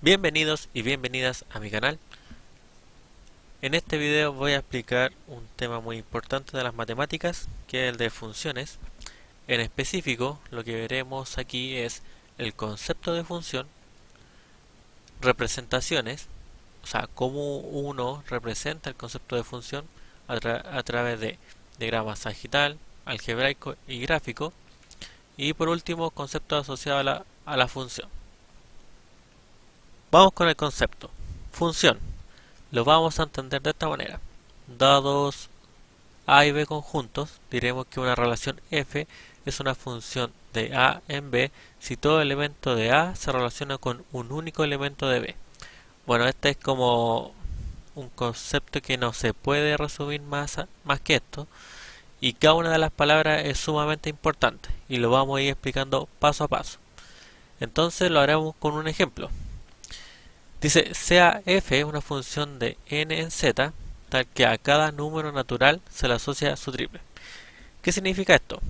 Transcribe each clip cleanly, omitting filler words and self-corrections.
Bienvenidos y bienvenidas a mi canal. En este video voy a explicar un tema muy importante de las matemáticas, que es el de funciones. En específico, lo que veremos aquí es el concepto de función, representaciones, o sea, cómo uno representa el concepto de función a través de diagrama sagital, algebraico y gráfico, y por último, conceptos asociados a la función. Vamos con el concepto. Función. Lo vamos a entender de esta manera. Dados a y b conjuntos, diremos que una relación f es una función de a en b si todo elemento de a se relaciona con un único elemento de b. Bueno, este es como un concepto que no se puede resumir más que esto, y cada una de las palabras es sumamente importante y lo vamos a ir explicando paso a paso. Entonces lo haremos con un ejemplo. Dice, sea f una función de n en z, tal que a cada número natural se le asocia su triple. ¿Qué significa esto?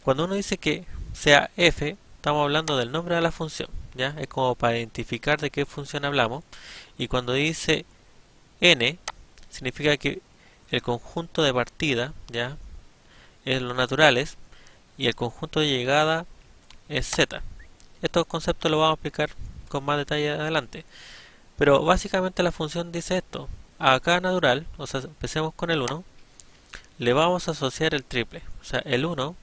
Cuando uno dice que sea f, estamos hablando del nombre de la función, ¿ya? Es como para identificar de qué función hablamos. Y cuando dice n, significa que el conjunto de partida, ¿ya?, es los naturales, y el conjunto de llegada es z. Estos conceptos los vamos a explicar con más detalle adelante. Pero básicamente la función dice esto. A cada natural, o sea, empecemos con el 1, le vamos a asociar el triple. O sea, el 1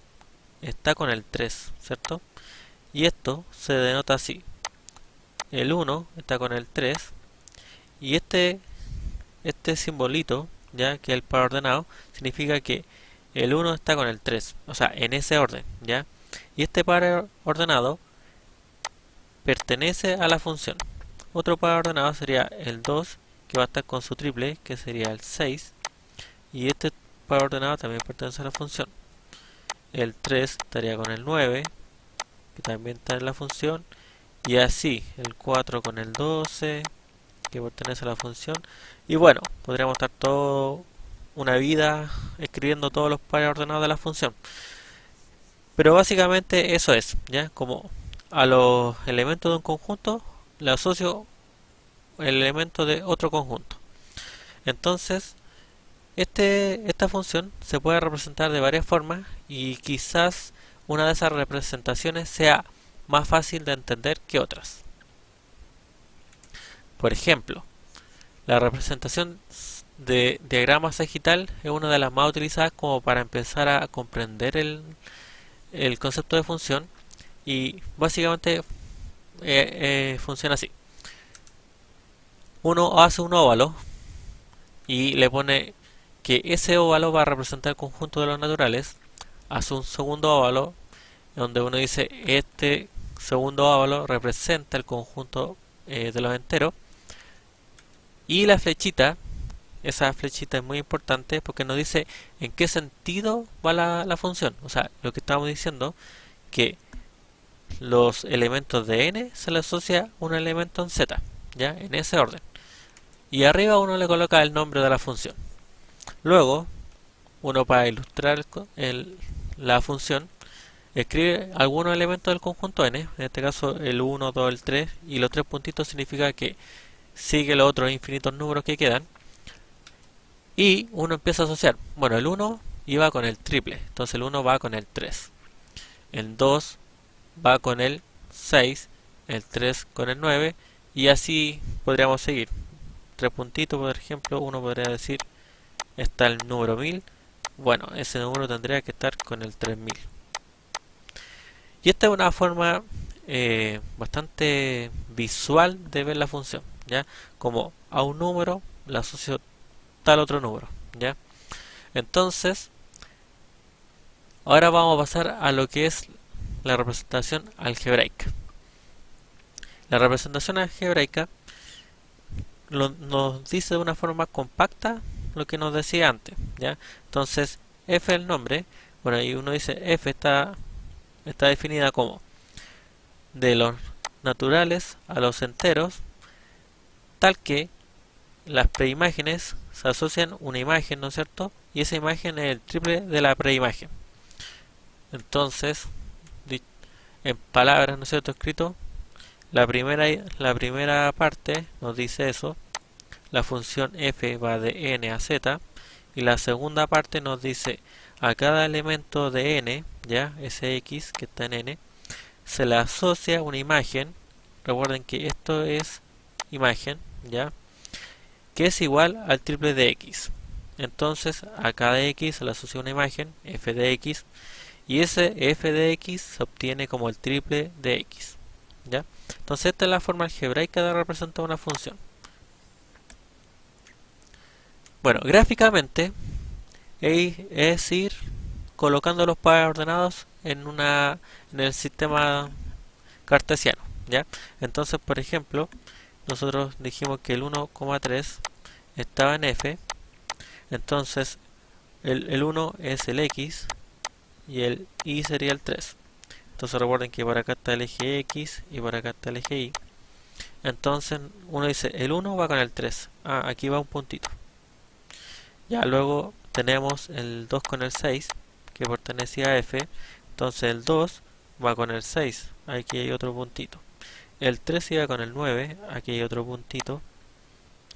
está con el 3, ¿cierto? Y esto se denota así. El 1 está con el 3 y este simbolito, ya que es el par ordenado, significa que el 1 está con el 3, o sea, en ese orden, ¿ya? Y este par ordenado pertenece a la función. Otro par ordenado sería el 2, que va a estar con su triple, que sería el 6. Y este par ordenado también pertenece a la función. El 3 estaría con el 9, que también está en la función. Y así, el 4 con el 12, que pertenece a la función. Y bueno, podríamos estar toda una vida escribiendo todos los pares ordenados de la función. Pero básicamente eso es, ¿ya? Como a los elementos de un conjunto le asocio el elemento de otro conjunto. Entonces, esta función se puede representar de varias formas y quizás una de esas representaciones sea más fácil de entender que otras. Por ejemplo, la representación de diagrama sagital es una de las más utilizadas como para empezar a comprender el concepto de función, y básicamente funciona así. Uno hace un óvalo y le pone que ese óvalo va a representar el conjunto de los naturales. Hace un segundo óvalo donde uno dice este segundo óvalo representa el conjunto de los enteros. Y la flechita, esa flechita es muy importante porque nos dice en qué sentido va la función. O sea, lo que estamos diciendo, que los elementos de n se le asocia un elemento en z, ya, en ese orden. Y arriba uno le coloca el nombre de la función. Luego, uno, para ilustrar la función, escribe algunos elementos del conjunto n, en este caso el 1, 2, el 3, y los tres puntitos significa que sigue los otros infinitos números que quedan. Y uno empieza a asociar. Bueno, el 1 iba con el triple, entonces el 1 va con el 3. El 2 va con el 6, el 3 con el 9, y así podríamos seguir. Tres puntitos, por ejemplo, uno podría decir, está el número 1000. Bueno, ese número tendría que estar con el 3000. Y esta es una forma bastante visual de ver la función, ¿ya? Como a un número le asocio tal otro número, ¿ya? Entonces, ahora vamos a pasar a lo que es la representación algebraica. La representación algebraica nos dice de una forma más compacta lo que nos decía antes, ¿ya? Entonces, f es el nombre. Bueno, y uno dice f está definida como de los naturales a los enteros, tal que las preimágenes se asocian una imagen, ¿no es cierto? Y esa imagen es el triple de la preimagen. Entonces, en palabras, ¿no es cierto?, escrito, La primera parte nos dice eso, la función f va de n a z, y la segunda parte nos dice a cada elemento de n, ya, ese x que está en n, se le asocia una imagen. Recuerden que esto es imagen, ya, que es igual al triple de x. Entonces a cada x se le asocia una imagen, f de x, y ese f de x se obtiene como el triple de x, ¿ya? Entonces esta es la forma algebraica de representar una función. Bueno, gráficamente es ir colocando los pares ordenados en el sistema cartesiano, ¿ya? Entonces, por ejemplo, nosotros dijimos que el 1,3 estaba en f, entonces el 1 es el x y el y sería el 3. Entonces recuerden que por acá está el eje x y por acá está el eje y. Entonces uno dice, el 1 va con el 3. Ah, aquí va un puntito. Ya luego tenemos el 2 con el 6, que pertenecía a f. Entonces el 2 va con el 6. Aquí hay otro puntito. El 3 iba con el 9. Aquí hay otro puntito.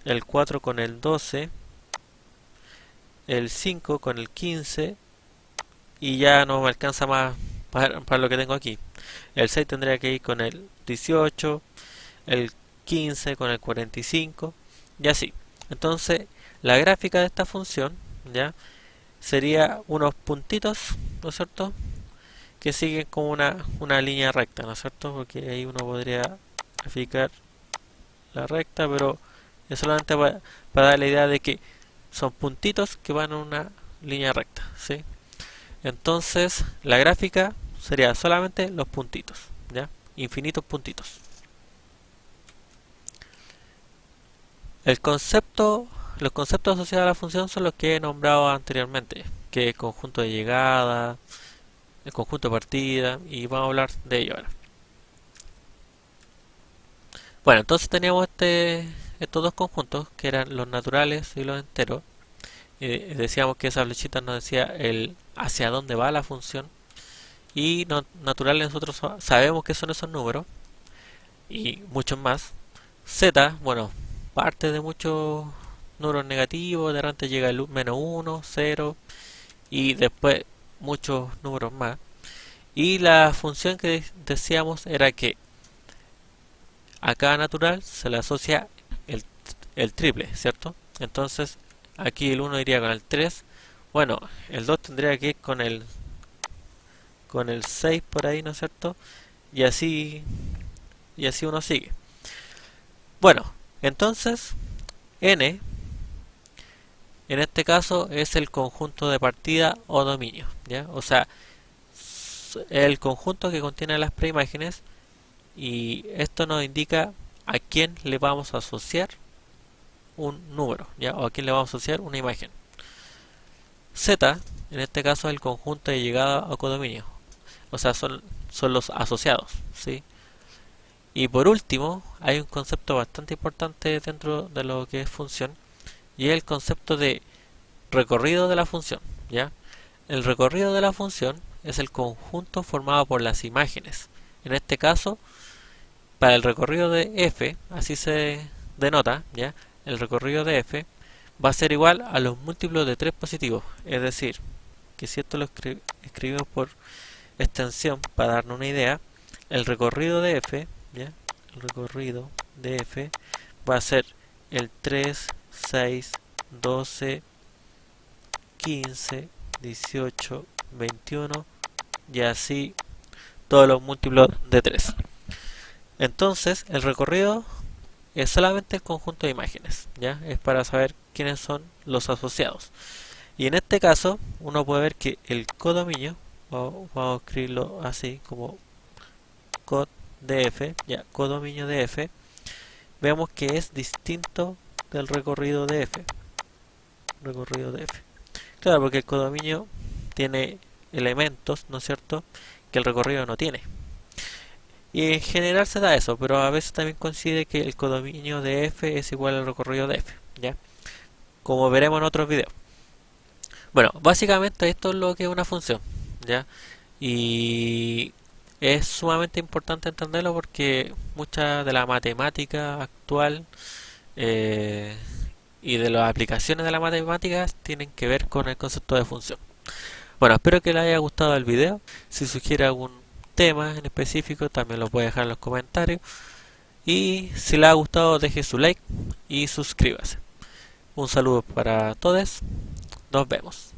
El 4 con el 12. El 5 con el 15. Y ya no me alcanza más para lo que tengo aquí. El 6 tendría que ir con el 18, el 15 con el 45 y así. Entonces, la gráfica de esta función, ¿ya? Sería unos puntitos, ¿no es cierto? Que siguen como una línea recta, ¿no es cierto? Porque ahí uno podría graficar la recta, pero es solamente para dar la idea de que son puntitos que van en una línea recta, ¿sí? Entonces, la gráfica sería solamente los puntitos, ¿ya? Infinitos puntitos. Los conceptos asociados a la función son los que he nombrado anteriormente, que es conjunto de llegada, el conjunto de partida, y vamos a hablar de ello ahora. Bueno, entonces teníamos estos dos conjuntos, que eran los naturales y los enteros. Decíamos que esa flechita nos decía el hacia dónde va la función, y naturales nosotros sabemos que son esos números, y muchos más. Z, bueno, parte de muchos números negativos, de repente llega el menos 1, 0 y después muchos números más. Y la función que decíamos era que a cada natural se le asocia el, el triple, ¿cierto? Entonces aquí el 1 iría con el 3. Bueno, el 2 tendría que ir con el 6 por ahí, ¿no es cierto? Y así uno sigue. Bueno, entonces n en este caso es el conjunto de partida o dominio, ¿ya? O sea, el conjunto que contiene las preimágenes, y esto nos indica a quién le vamos a asociar un número, ¿ya? O a quién le vamos a asociar una imagen. Z, en este caso, es el conjunto de llegada o codominio, o sea, son los asociados, ¿sí? Y por último, hay un concepto bastante importante dentro de lo que es función, y es el concepto de recorrido de la función, ¿ya? El recorrido de la función es el conjunto formado por las imágenes. En este caso, para el recorrido de f, así se denota, ¿ya? El recorrido de f va a ser igual a los múltiplos de 3 positivos. Es decir, que si esto lo escribimos por extensión para darnos una idea, el recorrido de f, ¿ya? El recorrido de f va a ser el 3, 6, 12, 15, 18, 21 y así todos los múltiplos de 3. Entonces, el recorrido es solamente el conjunto de imágenes, ¿ya? Es para saber quiénes son los asociados. Y en este caso, uno puede ver que el codominio, vamos a escribirlo así como cod de f, ya, codominio de f, vemos que es distinto del recorrido de f. Recorrido de f. Claro, porque el codominio tiene elementos, ¿no es cierto?, que el recorrido no tiene. Y en general se da eso, pero a veces también coincide que el codominio de f es igual al recorrido de f, ¿ya? Como veremos en otros videos. Bueno, básicamente esto es lo que es una función, ¿ya? Y Es sumamente importante entenderlo porque mucha de la matemática actual eh, y de las aplicaciones de las matemáticas tienen que ver con el concepto de función. Bueno, espero que les haya gustado el video. Si sugiere algún tema en específico, también lo puede dejar en los comentarios. Y si les ha gustado, deje su like y suscríbase. Un saludo para todos. Nos vemos.